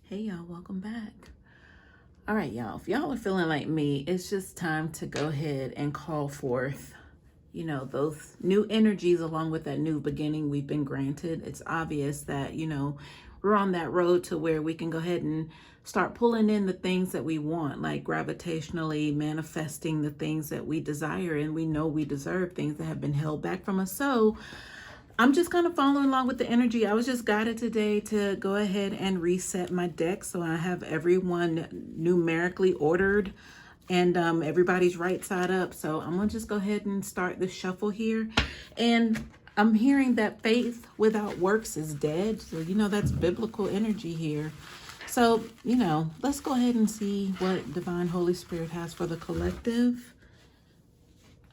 Hey y'all, welcome back. All right, y'all, if y'all are feeling like me, it's just time to go ahead and call forth, those new energies along with that new beginning we've been granted. It's obvious that, we're on that road to where we can go ahead and start pulling in the things that we want, like gravitationally manifesting the things that we desire, and we know we deserve things that have been held back from us. So I'm just kind of following along with the energy. I was just guided today to go ahead and reset my deck. So I have everyone numerically ordered and everybody's right side up. So I'm going to just go ahead and start the shuffle here. And I'm hearing that faith without works is dead. So, that's biblical energy here. So, let's go ahead and see what Divine Holy Spirit has for the collective.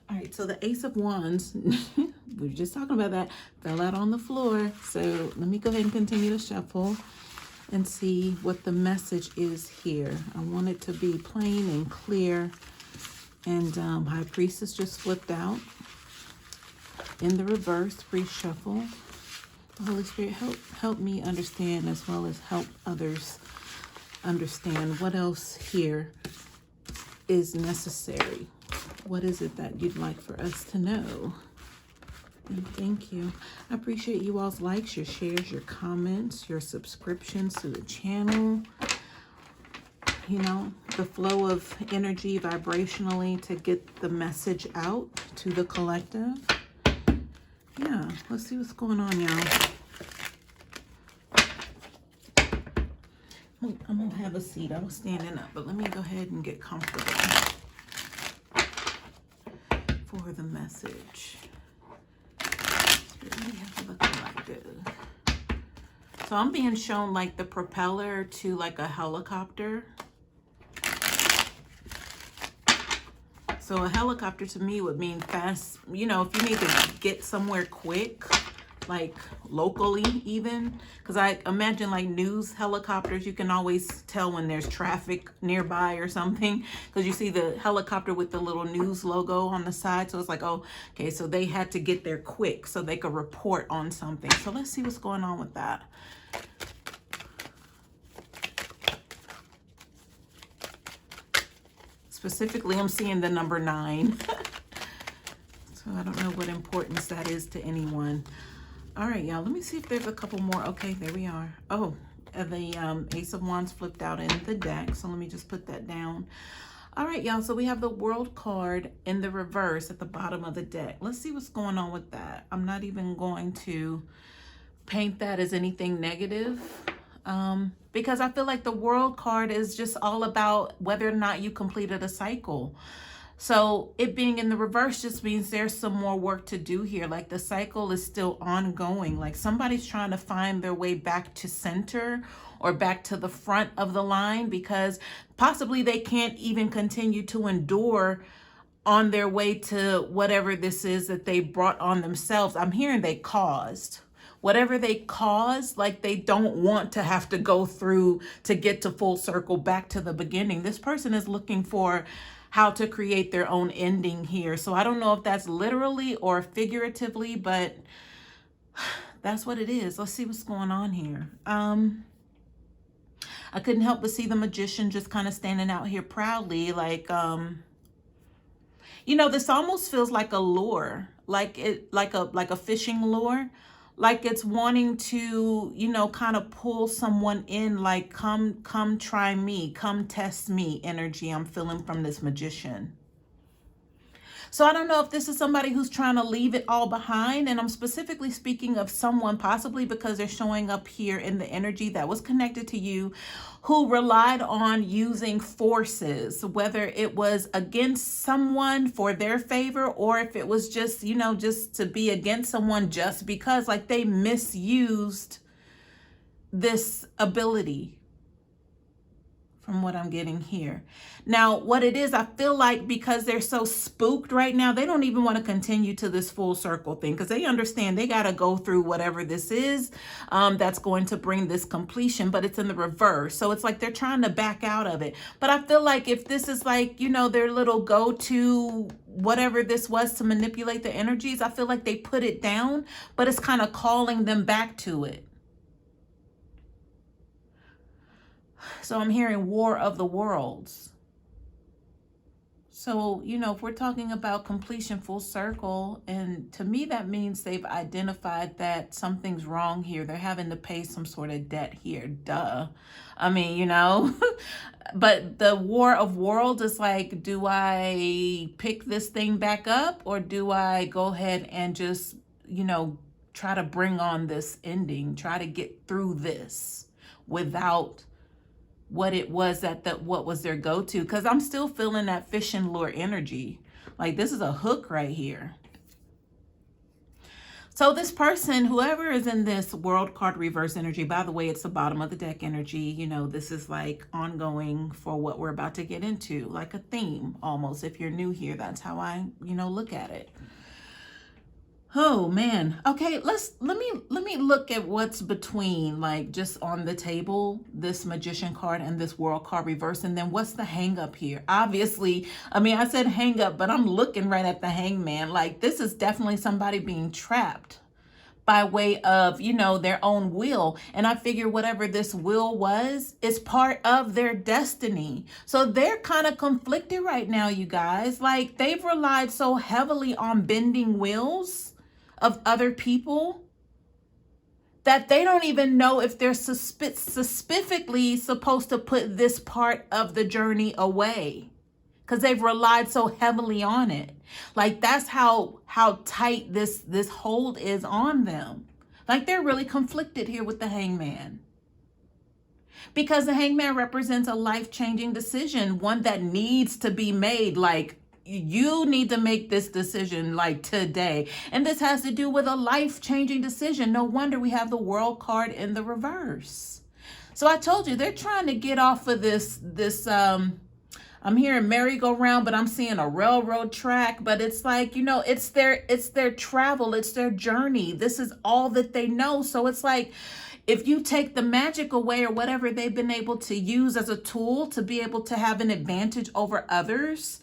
All right, so the Ace of Wands, we were just talking about that, fell out on the floor. So let me go ahead and continue to shuffle and see what the message is here. I want it to be plain and clear. And High Priestess just flipped out in the reverse, pre-shuffle. Holy Spirit, help me understand as well as help others understand what else here is necessary. What is it that you'd like for us to know? And thank you. I appreciate you all's likes, your shares, your comments, your subscriptions to the channel. The flow of energy vibrationally to get the message out to the collective. Yeah, let's see what's going on, y'all. I'm going to have a seat. I was standing up, but let me go ahead and get comfortable for the message. So I'm being shown like the propeller to like a helicopter. So a helicopter to me would mean fast, if you need to get somewhere quick, like locally even, because I imagine like news helicopters, you can always tell when there's traffic nearby or something, because you see the helicopter with the little news logo on the side. So it's like, oh, okay, so they had to get there quick so they could report on something. So let's see what's going on with that. Specifically, I'm seeing the number 9. So I don't know what importance that is to anyone. All right, y'all, let me see if there's a couple more. Okay, there we are. Oh, the Ace of Wands flipped out in the deck. So let me just put that down. All right, y'all, so we have the World card in the reverse at the bottom of the deck. Let's see what's going on with that. I'm not even going to paint that as anything negative. Because I feel like the World card is just all about whether or not you completed a cycle. So it being in the reverse just means there's some more work to do here. Like the cycle is still ongoing. Like somebody's trying to find their way back to center or back to the front of the line, because possibly they can't even continue to endure on their way to whatever this is that they brought on themselves. I'm hearing they caused. Whatever they caused, like they don't want to have to go through to get to full circle back to the beginning. This person is looking for how to create their own ending here. So I don't know if that's literally or figuratively, but that's what it is. Let's see what's going on here. I couldn't help but see the Magician just kind of standing out here proudly, like, this almost feels like a lure, like a fishing lure. Like it's wanting to, kind of pull someone in, like, come try me, come test me energy I'm feeling from this Magician. So I don't know if this is somebody who's trying to leave it all behind. And I'm specifically speaking of someone, possibly because they're showing up here in the energy that was connected to you, who relied on using forces, whether it was against someone for their favor, or if it was just, just to be against someone just because, like, they misused this ability. From what I'm getting here. Now, what it is, I feel like because they're so spooked right now, they don't even want to continue to this full circle thing, because they understand they got to go through whatever this is that's going to bring this completion, but it's in the reverse. So it's like they're trying to back out of it. But I feel like if this is like, their little go-to, whatever this was to manipulate the energies, I feel like they put it down, but it's kind of calling them back to it. So I'm hearing War of the Worlds. So, if we're talking about completion full circle, and to me that means they've identified that something's wrong here. They're having to pay some sort of debt here. Duh. I mean, but the War of Worlds is like, do I pick this thing back up, or do I go ahead and just, try to bring on this ending, try to get through this without what it was what was their go-to? Because I'm still feeling that fish and lure energy. Like, this is a hook right here. So this person, whoever is in this World card reverse energy, by the way, it's the bottom of the deck energy. This is like ongoing for what we're about to get into, like a theme almost. If you're new here, that's how I, look at it. Oh man. Okay, let me look at what's between, like, just on the table, this Magician card and this World card reverse, and then what's the hang up here? Obviously, I said hang up, but I'm looking right at the Hangman. Like, this is definitely somebody being trapped by way of, their own will. And I figure whatever this will was is part of their destiny. So they're kind of conflicted right now, you guys. Like, they've relied so heavily on bending wills of other people that they don't even know if they're specifically supposed to put this part of the journey away, because they've relied so heavily on it. Like, that's how tight this hold is on them. Like, they're really conflicted here with the Hangman, because the Hangman represents a life-changing decision, one that needs to be made. Like, you need to make this decision like today. And this has to do with a life-changing decision. No wonder we have the World card in the reverse. So I told you, they're trying to get off of this I'm hearing merry-go-round, but I'm seeing a railroad track. But it's like, it's their travel, it's their journey. This is all that they know. So it's like, if you take the magic away, or whatever they've been able to use as a tool to be able to have an advantage over others,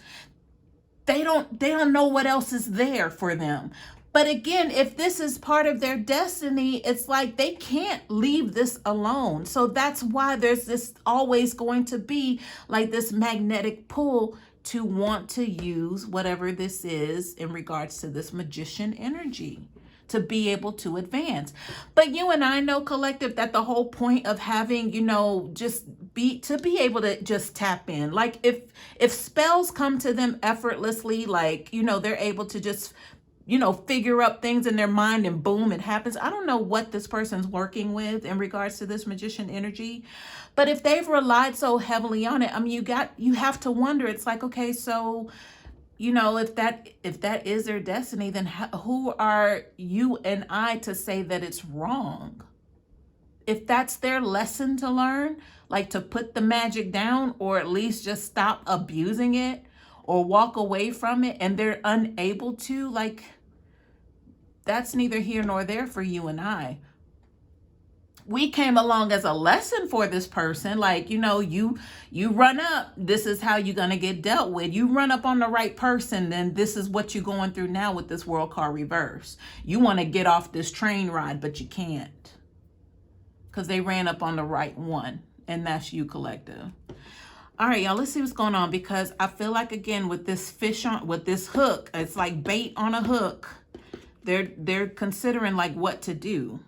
they don't know what else is there for them. But again, if this is part of their destiny, it's like they can't leave this alone. So that's why there's this always going to be like this magnetic pull to want to use whatever this is in regards to this Magician energy to be able to advance. But you and I know, collective, that the whole point of having, to be able to just tap in. Like, if spells come to them effortlessly, like, they're able to just, figure up things in their mind and boom, it happens. I don't know what this person's working with in regards to this Magician energy, but if they've relied so heavily on it, you have to wonder, it's like, okay, so, if that is their destiny, then who are you and I to say that it's wrong? If that's their lesson to learn, like to put the magic down, or at least just stop abusing it or walk away from it, and they're unable to, like, that's neither here nor there for you and I. We came along as a lesson for this person. Like, you run up, this is how you're going to get dealt with. You run up on the right person, then this is what you're going through now with this World card reverse. You want to get off this train ride, but you can't, because they ran up on the right one, and that's you, collective. All right, y'all, let's see what's going on, because I feel like, again, with this with this hook, it's like bait on a hook. They're considering like what to do.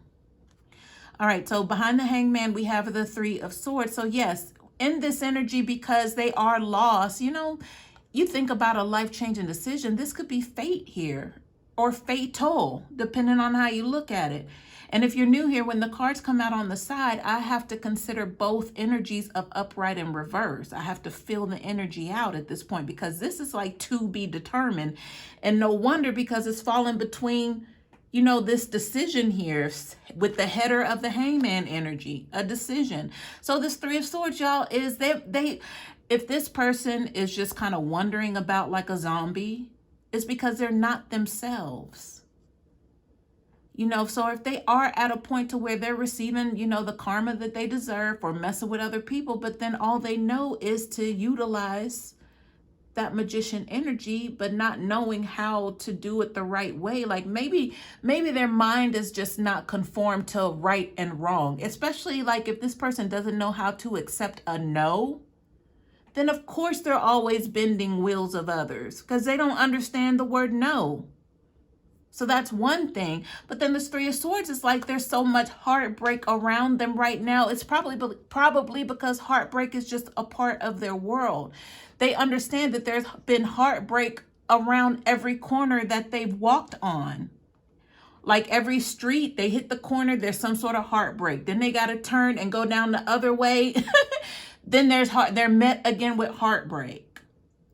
All right, so behind the Hangman, we have the Three of Swords. So yes, in this energy, because they are lost, you think about a life-changing decision. This could be fate here, or fatal, depending on how you look at it. And if you're new here, when the cards come out on the side, I have to consider both energies of upright and reverse. I have to feel the energy out at this point, because this is like to be determined. And no wonder, because it's falling between, this decision here with the header of the Hangman energy, a decision. So this Three of Swords, y'all, is if this person is just kind of wondering about like a zombie, it's because they're not themselves. So if they are at a point to where they're receiving, the karma that they deserve for messing with other people, but then all they know is to utilize that magician energy, but not knowing how to do it the right way. Like maybe their mind is just not conformed to right and wrong, especially like if this person doesn't know how to accept a no, then of course they're always bending wills of others because they don't understand the word no. So that's one thing. But then this Three of Swords is like there's so much heartbreak around them right now. It's probably because heartbreak is just a part of their world. They understand that there's been heartbreak around every corner that they've walked on. Like every street, they hit the corner, there's some sort of heartbreak. Then they got to turn and go down the other way. Then they're met again with heartbreak.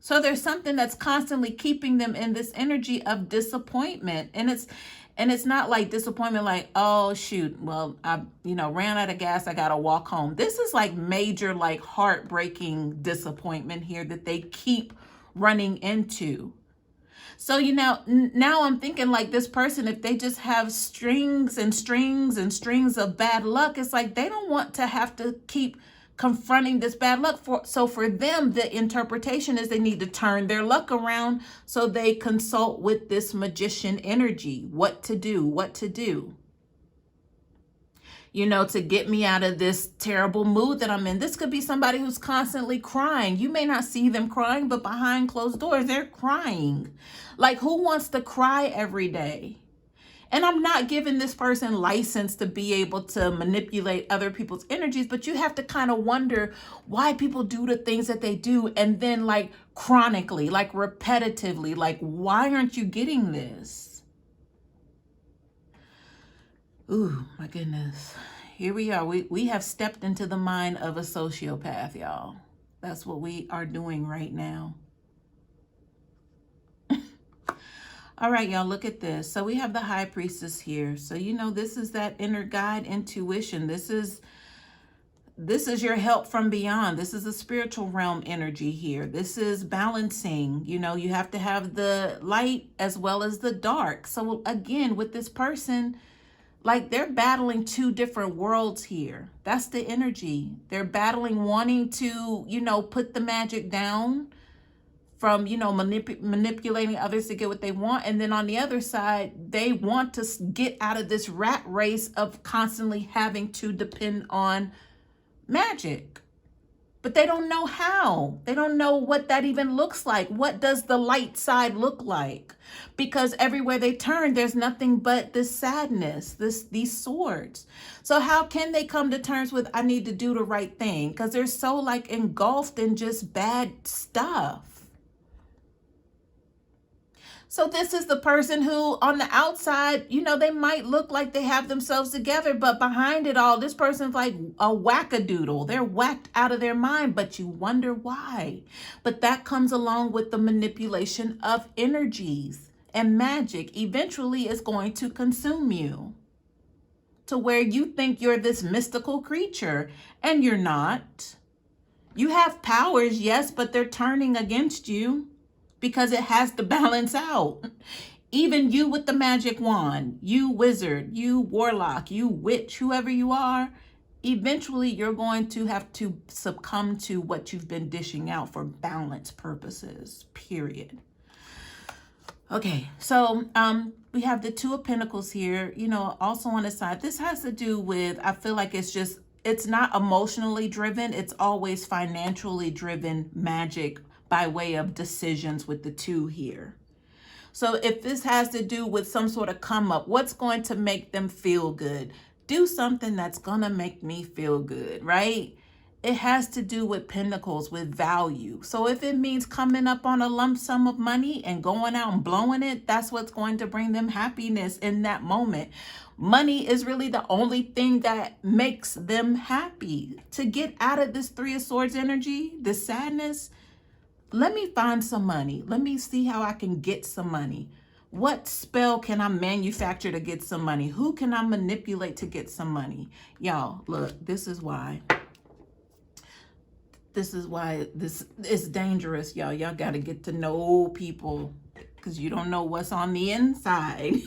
So there's something that's constantly keeping them in this energy of disappointment. And it's not like disappointment like, oh shoot, well, I ran out of gas, I gotta walk home. This is like major, like heartbreaking disappointment here that they keep running into. So now I'm thinking like this person, if they just have strings and strings and strings of bad luck, it's like they don't want to have to keep confronting this bad luck. So for them, the interpretation is they need to turn their luck around. So they consult with this magician energy, what to do, to get me out of this terrible mood that I'm in. This could be somebody who's constantly crying. You may not see them crying, but behind closed doors, they're crying. Like, who wants to cry every day? And I'm not giving this person license to be able to manipulate other people's energies, but you have to kind of wonder why people do the things that they do. And then like chronically, like repetitively, like, why aren't you getting this? Ooh, my goodness. Here we are. We have stepped into the mind of a sociopath, y'all. That's what we are doing right now. All right, y'all, look at this. So we have the High Priestess here. So, this is that inner guide intuition. This is your help from beyond. This is a spiritual realm energy here. This is balancing. You have to have the light as well as the dark. So again, with this person, like they're battling two different worlds here. That's the energy. They're battling wanting to, put the magic down from, manipulating others to get what they want. And then on the other side, they want to get out of this rat race of constantly having to depend on magic. But they don't know how. They don't know what that even looks like. What does the light side look like? Because everywhere they turn, there's nothing but this sadness, these swords. So how can they come to terms with, I need to do the right thing? Because they're so like engulfed in just bad stuff. So this is the person who on the outside, they might look like they have themselves together, but behind it all, this person's like a wackadoodle. They're whacked out of their mind, but you wonder why. But that comes along with the manipulation of energies and magic. Eventually, it's going to consume you to where you think you're this mystical creature, and you're not. You have powers, yes, but they're turning against you. Because it has to balance out. Even you with the magic wand, you wizard, you warlock, you witch, whoever you are, eventually you're going to have to succumb to what you've been dishing out for balance purposes, period. Okay, so we have the Two of Pentacles here, also on the side. This has to do with, I feel like it's not emotionally driven. It's always financially driven magic by way of decisions with the two here. So if this has to do with some sort of come up, what's going to make them feel good? Do something that's going to make me feel good, right? It has to do with pentacles, with value. So if it means coming up on a lump sum of money and going out and blowing it, that's what's going to bring them happiness in that moment. Money is really the only thing that makes them happy. To get out of this Three of Swords energy, this sadness, let me find some money. Let me see how I can get some money. What spell can I manufacture to get some money? Who can I manipulate to get some money? Y'all, look, this is why this is dangerous, y'all. Y'all got to get to know people because you don't know what's on the inside.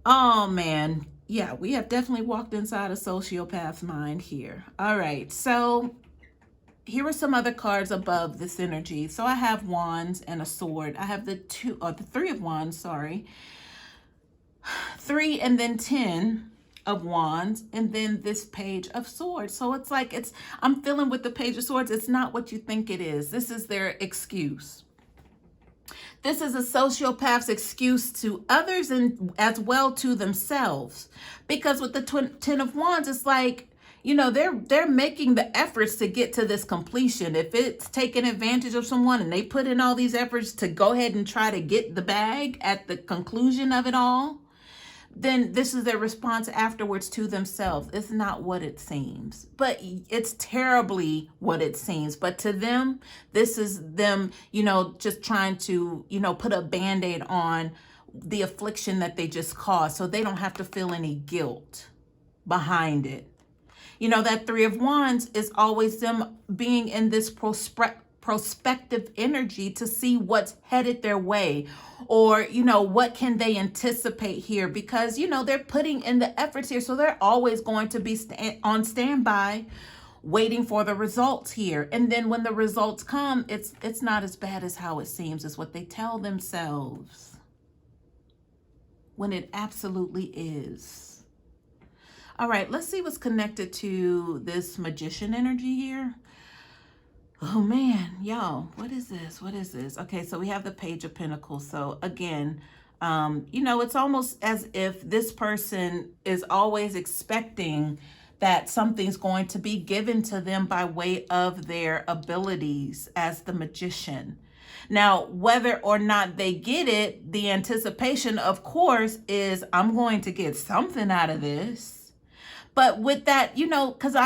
Oh, man. Yeah, we have definitely walked inside a sociopath's mind here. All right, so here are some other cards above this energy. So I have wands and a sword. I have the three of wands, sorry. 3 and then 10 of wands, and then this page of swords. So it's like, I'm feeling with the page of swords, it's not what you think it is. This is their excuse. This is a sociopath's excuse to others and as well to themselves. Because with the 10 of wands, it's like, you know, they're making the efforts to get to this completion. If it's taking advantage of someone and they put in all these efforts to go ahead and try to get the bag at the conclusion of it all, then this is their response afterwards to themselves. It's not what it seems, but it's terribly what it seems. But to them, this is them, you know, just trying to, you know, put a Band-Aid on the affliction that they just caused so they don't have to feel any guilt behind it. You know, that 3 of wands is always them being in this prospective energy to see what's headed their way, or, you know, what can they anticipate here, because, you know, they're putting in the efforts here. So they're always going to be on standby waiting for the results here. And then when the results come, it's not as bad as how it seems, is what they tell themselves, when it absolutely is. All right, let's see what's connected to this magician energy here. Oh man, y'all, what is this? What is this? Okay, so we have the Page of Pentacles. So again, you know, it's almost as if this person is always expecting that something's going to be given to them by way of their abilities as the magician. Now, whether or not they get it, the anticipation, of course, is I'm going to get something out of this. But with that, you know, because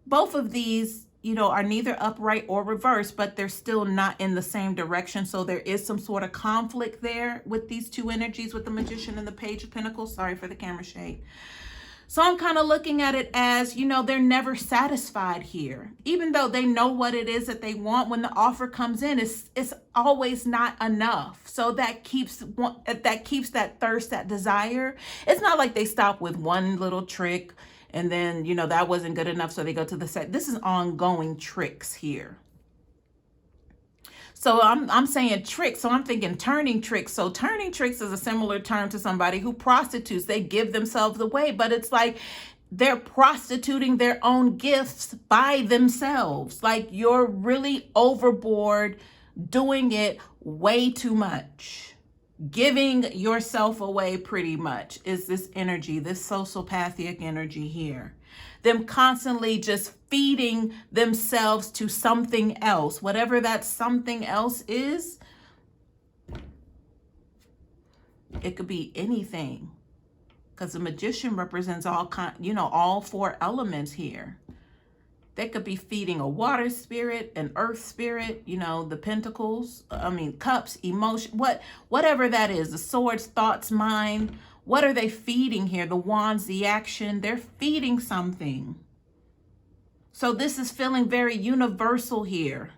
both of these, you know, are neither upright or reversed, but they're still not in the same direction. So there is some sort of conflict there with these two energies, with the magician and the Page of Pentacles. Sorry for the camera shade. So I'm kind of looking at it as, you know, they're never satisfied here. Even though they know what it is that they want, when the offer comes in, it's always not enough. So that keeps that thirst, that desire. It's not like they stop with one little trick and then, you know, that wasn't good enough, so they go to the set. This is ongoing tricks here. So I'm saying tricks, so I'm thinking turning tricks. So turning tricks is a similar term to somebody who prostitutes. They give themselves away, but it's like they're prostituting their own gifts by themselves. Like you're really overboard, doing it way too much. Giving yourself away pretty much is this energy, this sociopathic energy here. Them constantly just feeding themselves to something else, whatever that something else is. It could be anything, because the magician represents all 4 elements here. They could be feeding a water spirit, an earth spirit, you know, the pentacles, cups, emotion, whatever that is, the swords, thoughts, mind. What are they feeding here? The wands, the action, they're feeding something. So this is feeling very universal here.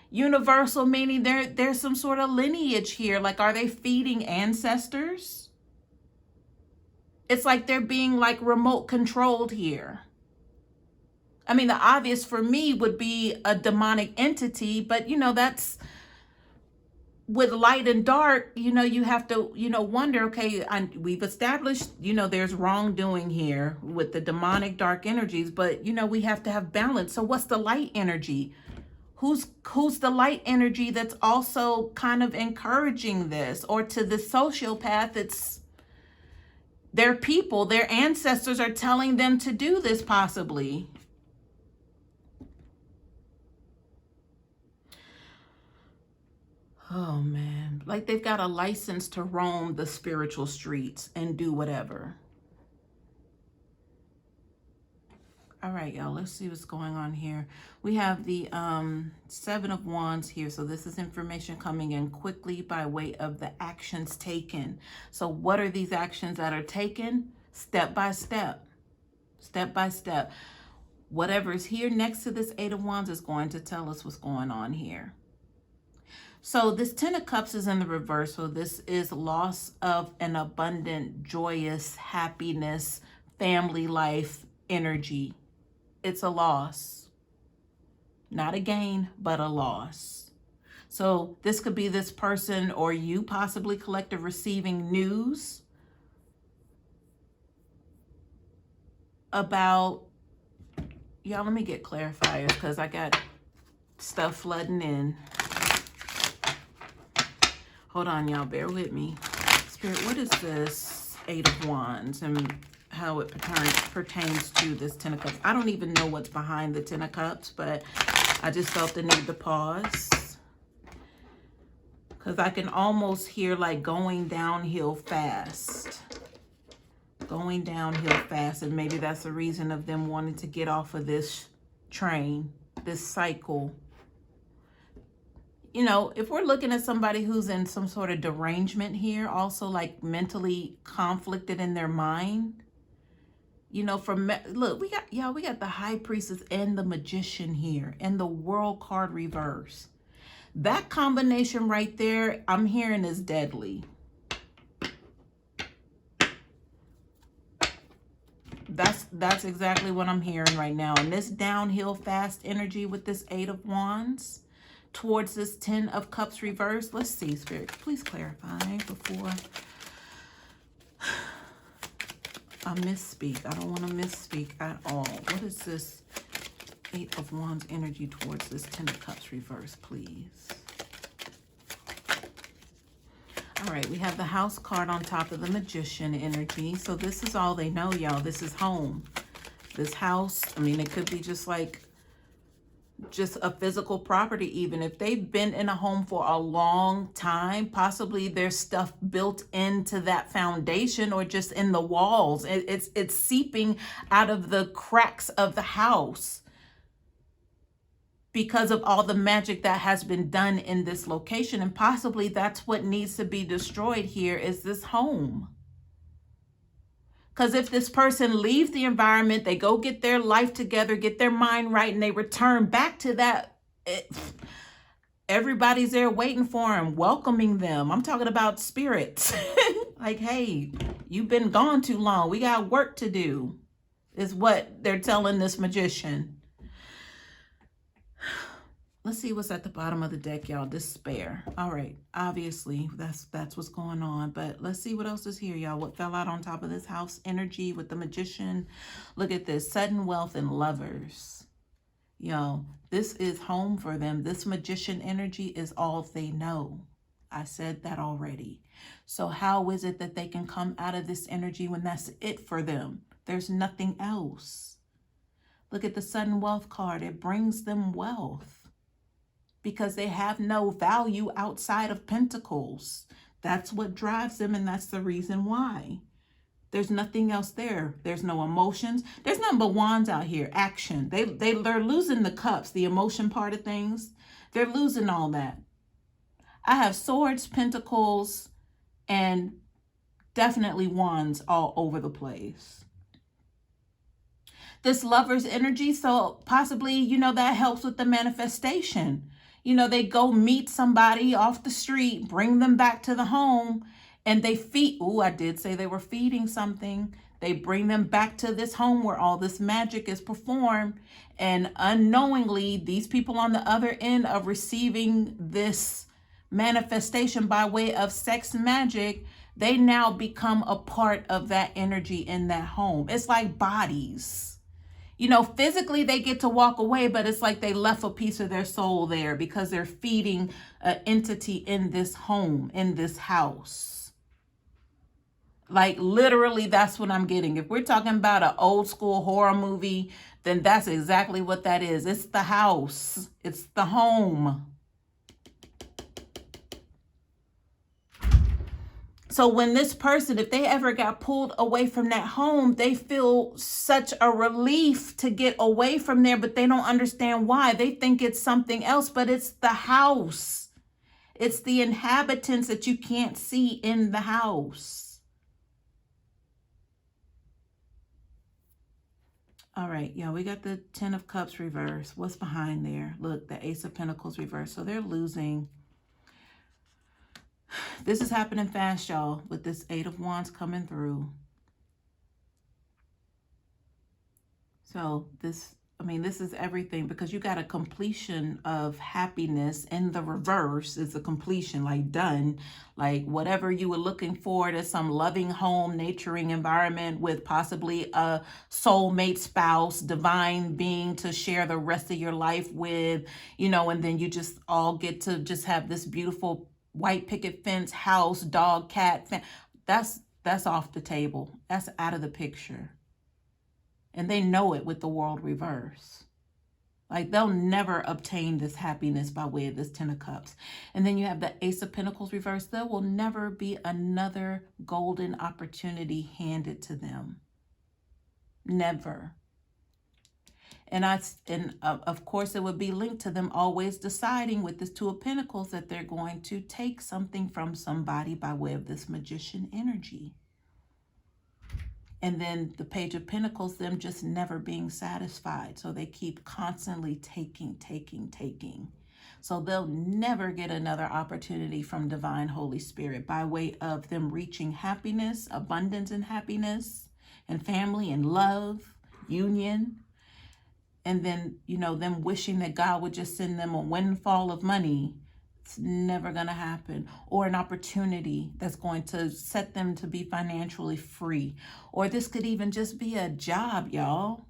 Universal meaning there's some sort of lineage here. Like, are they feeding ancestors? It's like they're being like remote controlled here. I mean, the obvious for me would be a demonic entity, but, you know, that's with light and dark, you know, you have to, you know, wonder, okay, we've established, you know, there's wrongdoing here with the demonic dark energies, but, you know, we have to have balance. So what's the light energy? Who's the light energy that's also kind of encouraging this? Or to the sociopath, it's their people, their ancestors are telling them to do this possibly. Oh man, like they've got a license to roam the spiritual streets and do whatever. All right, y'all, let's see what's going on here. We have the 7 of Wands here. So this is information coming in quickly by way of the actions taken. So what are these actions that are taken? Step by step, step by step. Whatever is here next to this 8 of Wands is going to tell us what's going on here. So this 10 of Cups is in the reverse. So this is loss of an abundant, joyous, happiness, family life energy. It's a loss. Not a gain, but a loss. So this could be this person or you possibly collective receiving news about, y'all, let me get clarifiers because I got stuff flooding in. Hold on, y'all, bear with me. Spirit, what is this Eight of Wands and how it pertains to this Ten of Cups? I don't even know what's behind the Ten of Cups, but I just felt the need to pause because I can almost hear like going downhill fast. Going downhill fast, and maybe that's the reason of them wanting to get off of this train, this cycle. You know, if we're looking at somebody who's in some sort of derangement here, also like mentally conflicted in their mind, you know, look, we got the High Priestess and the Magician here and the World card reverse. That combination right there, I'm hearing is deadly. That's exactly what I'm hearing right now. And this downhill fast energy with this Eight of Wands towards this Ten of Cups reverse. Let's see, Spirit, please clarify before I misspeak. I don't want to misspeak at all. What is this Eight of Wands energy towards this Ten of Cups reverse, please? All right, we have the House card on top of the Magician energy. So this is all they know, y'all. This is home. This house, I mean, it could be just like just a physical property even. If they've been in a home for a long time, possibly there's stuff built into that foundation or just in the walls. It's seeping out of the cracks of the house because of all the magic that has been done in this location. And possibly that's what needs to be destroyed here is this home. Because if this person leaves the environment, they go get their life together, get their mind right, and they return back to that, everybody's there waiting for them, welcoming them. I'm talking about spirits. Like, hey, you've been gone too long. We got work to do, is what they're telling this Magician. Let's see what's at the bottom of the deck, y'all. Despair. All right. Obviously, that's what's going on. But let's see what else is here, y'all. What fell out on top of this house energy with the Magician? Look at this. Sudden wealth and lovers. Y'all, this is home for them. This Magician energy is all they know. I said that already. So how is it that they can come out of this energy when that's it for them? There's nothing else. Look at the sudden wealth card. It brings them wealth, because they have no value outside of Pentacles. That's what drives them, and that's the reason why. There's nothing else there. There's no emotions. There's nothing but wands out here. Action. They're losing the cups, the emotion part of things. They're losing all that. I have swords, pentacles, and definitely wands all over the place. This lover's energy, so possibly, you know, that helps with the manifestation. You know, they go meet somebody off the street, bring them back to the home, and they feed. Oh, I did say they were feeding something. They bring them back to this home where all this magic is performed. And unknowingly, these people on the other end of receiving this manifestation by way of sex magic, they now become a part of that energy in that home. It's like bodies. You know, physically they get to walk away, but it's like they left a piece of their soul there because they're feeding an entity in this home, in this house. Like literally, that's what I'm getting. If we're talking about an old school horror movie, then that's exactly what that is. It's the house. It's the home. So when this person, if they ever got pulled away from that home, they feel such a relief to get away from there, but they don't understand why. They think it's something else, but it's the house. It's the inhabitants that you can't see in the house. All right, yeah, we got the Ten of Cups reverse. What's behind there? Look, the Ace of Pentacles reverse. So they're losing. This is happening fast, y'all, with this Eight of Wands coming through. So this I mean, this is everything, because you got a completion of happiness in the reverse. It's a completion, like done, like whatever you were looking for to some loving home, nurturing environment with possibly a soulmate spouse, divine being to share the rest of your life with, you know, and then you just all get to just have this beautiful white picket fence, house, dog, cat. That's off the table. That's out of the picture. And they know it with the world reverse. Like, they'll never obtain this happiness by way of this 10 of Cups. And then you have the Ace of Pentacles reverse. There will never be another golden opportunity handed to them. Never. And of course, it would be linked to them always deciding with this 2 of Pentacles that they're going to take something from somebody by way of this Magician energy. And then the Page of Pentacles, them just never being satisfied. So they keep constantly taking. So they'll never get another opportunity from Divine Holy Spirit by way of them reaching happiness, abundance and happiness, and family and love, union. And then, you know, them wishing that God would just send them a windfall of money. It's never going to happen. Or an opportunity that's going to set them to be financially free. Or this could even just be a job, y'all.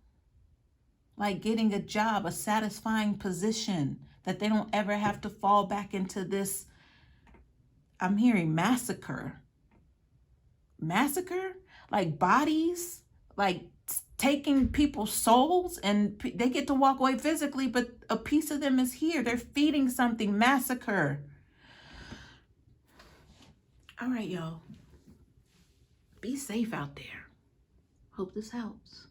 Like getting a job, a satisfying position that they don't ever have to fall back into this, I'm hearing massacre. Massacre? Like bodies? Like taking people's souls, and they get to walk away physically, but a piece of them is here. They're feeding something. Massacre. All right, y'all. Be safe out there. Hope this helps.